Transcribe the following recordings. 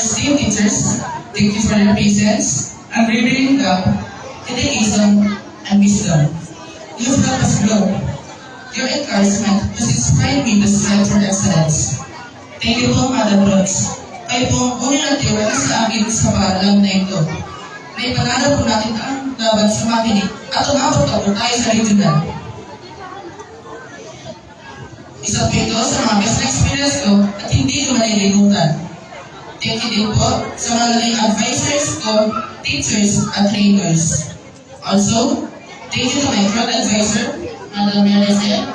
esteemed teachers, thank you for your patience, unwavering love, dedication, and wisdom. You have helped us grow. Your encouragement has inspired me to strive for excellence. Thank you po, Madam Rods. Kayo po ang unang nagtiwala sa akin sa paalam na ito. Naipangarap po natin ang laban sa makinig at umabot po tayo sa regional. Isa po ito sa mga best experience ko at hindi ko malilimutan. Thank you din po sa mga naging advisors ko, teachers, at trainers. Also, thank you to my growth advisor, Madam Melissa,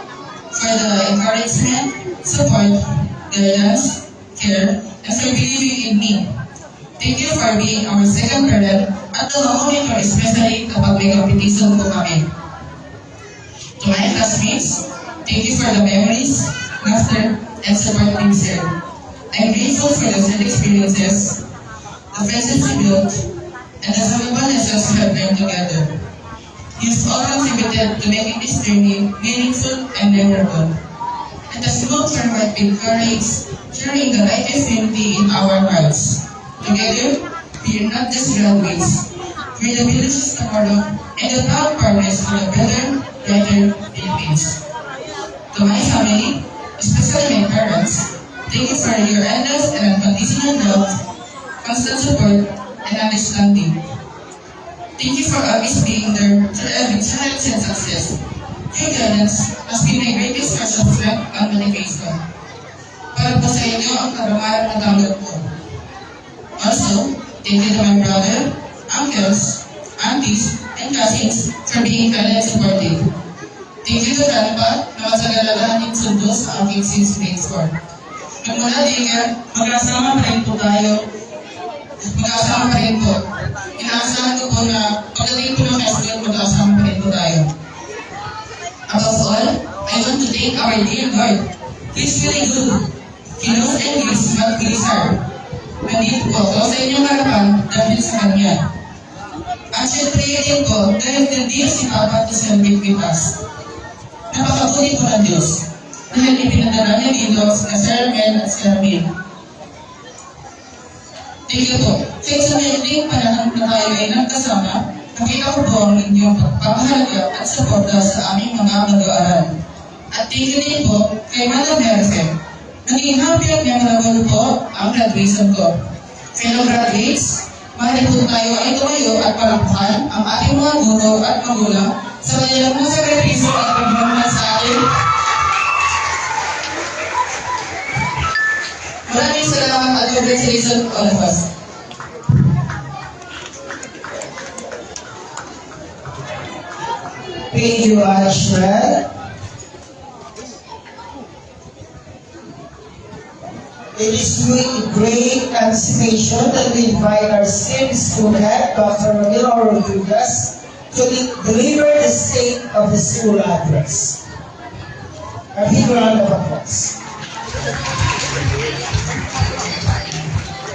for the encouragement, support, guidance, care, and for believing in me. Thank you for being our second parent at the monitor, especially kapag may competition po kami. To my classmates, thank you for the memories, laughter, and support being shared. I'm grateful for the shared experiences, the friendships we built, and the valuable lessons we have learned together. You've all contributed to making this journey meaningful and memorable. And as we move forward with courage, carrying the righteous unity in our hearts. Together, we are not just graduates, we are the builders of tomorrow and the proud partners for a better, brighter Philippines. To my family, especially my parents, thank you for your endless and unconditional love, constant support, and understanding. Thank you for always being there through every challenge and success. Your guidance has been my greatest source of strength and motivation. Para po sa inyo ang karangalan na tanggap ko. Also, thank you to my brother, uncles, aunties, and cousins for being kind and supportive. Thank you to Grandpa na masagalagahan yung sundo sa aking since grade 4. Magmula din nga, magkasama pa rin po tayo. Magkasama pa rin po. Inaasahan ko po na pagdating po ng high school, magkasama pa rin po tayo. Above all, I want to thank our dear Lord. He's really good. He knows and gives what we deserve. Nandito po ako sa inyong harapan dahil sa Kanya. At syempre din po, dahil nandiyan si Papa to celebrate with us. Napakabuli po ng Diyos. Dahil ipinadala niya dito sa Sir Mel at Sir Mel. Thank you po. Kahit sa maikling panahon na tayo ay nagkasama, nakita ko po ang inyong pagpapahalaga at suporta sa aming mga mag-aaral. At thank you din po kay Madam Merce. Naging happy at memorable po ang graduation ko. Fellow graduates, mahali po tayo ay tumayo at palakpakan ang ating mga guro at magulang sa kanilang mga sakripisyo at pagmamahal sa atin. Maraming salamat at congratulations to all of us. Thank you, Ashred. It is with great anticipation that we invite our senior school head, Dr. Ramiro Rodriguez, to deliver the state of the school address. A big round of applause.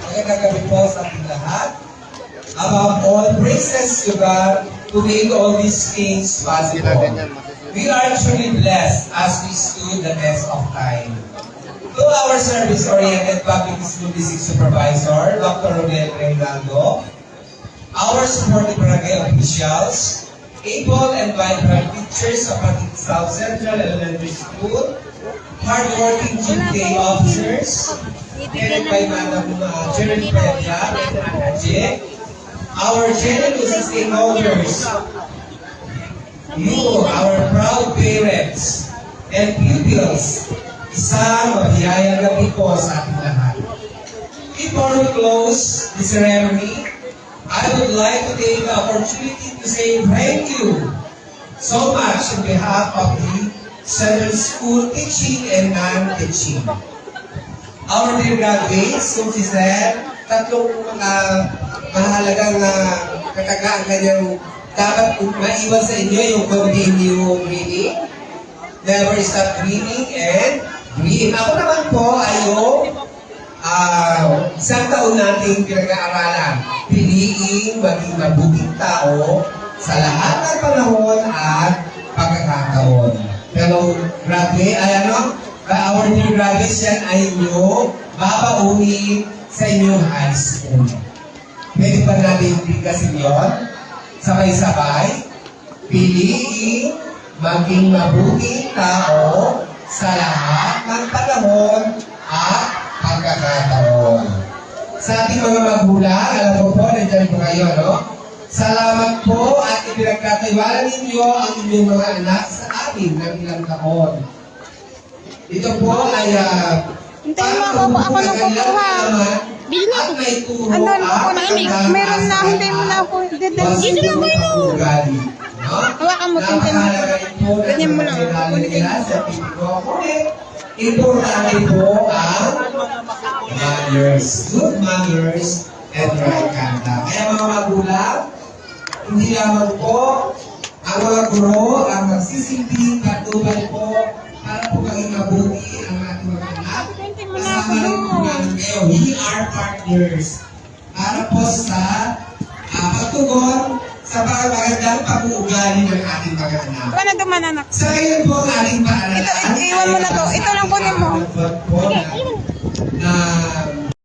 Magandang gabi po sa ating lahat. Above all, praises to God who made all these things possible. We are truly blessed as we stood the test of time. To our service-oriented public school district supervisor, Dr. Rodel Reynaldo, our supportive barangay officials, able and vibrant teachers of Patid South Central Elementary School, hardworking GPA officers, headed by Madam Jerry Pedra and Anaje, our generous stakeholders, you, our proud parents, and pupils, isang mabiyayang gabi po sa ating lahat. Before we close the ceremony, I would like to take the opportunity to say thank you so much on behalf of the Central School teaching and non-teaching. Our dear graduates, kung si Sir, tatlong mahalagang katagaan kanyang dapat maiwan sa inyo yung continue reading, never stop reading, and read. Ako naman po ay yung isang taon nating pinag-aaralan. Piliing maging mabuting tao sa lahat ng panahon at pagkakataon. Pero grabe, our dear graduates yan ay yung babaunin sa inyong high school. Pwede ba natin bigkasin yun? Sabay-sabay, piliin maging mabuting tao sa lahat ng panahon at pagkakataon. Sa ating mga magulang, alam mo po, nandiyan po kayo, no? Salamat po at ipinagkatiwala ninyo ang inyong mga anak sa amin ng ilang taon. Ito po ay Hintayin mo ako, ako nang kukuha. Bili na ako. Ano, ako na imig. Meron na, hintayin mo na ako. Dito lang kayo. Hawakan mo, hintayin mo. Ganyan mo lang. Importante po ang manners, good manners, and right conduct. Kaya mga magulang, hindi lamang po ang mga guro ang magsisilbing katuban po para po maging mabuti ang ating mga anak. Kasama rin po namin kayo. We are partners para po sa pagtugon sa magandang pag-uugali ng ating mga anak. Wala na duman, anak. Sa ngayon po ang ating paaralan. Ito, iwan mo na to. Ito lang kunin mo. Po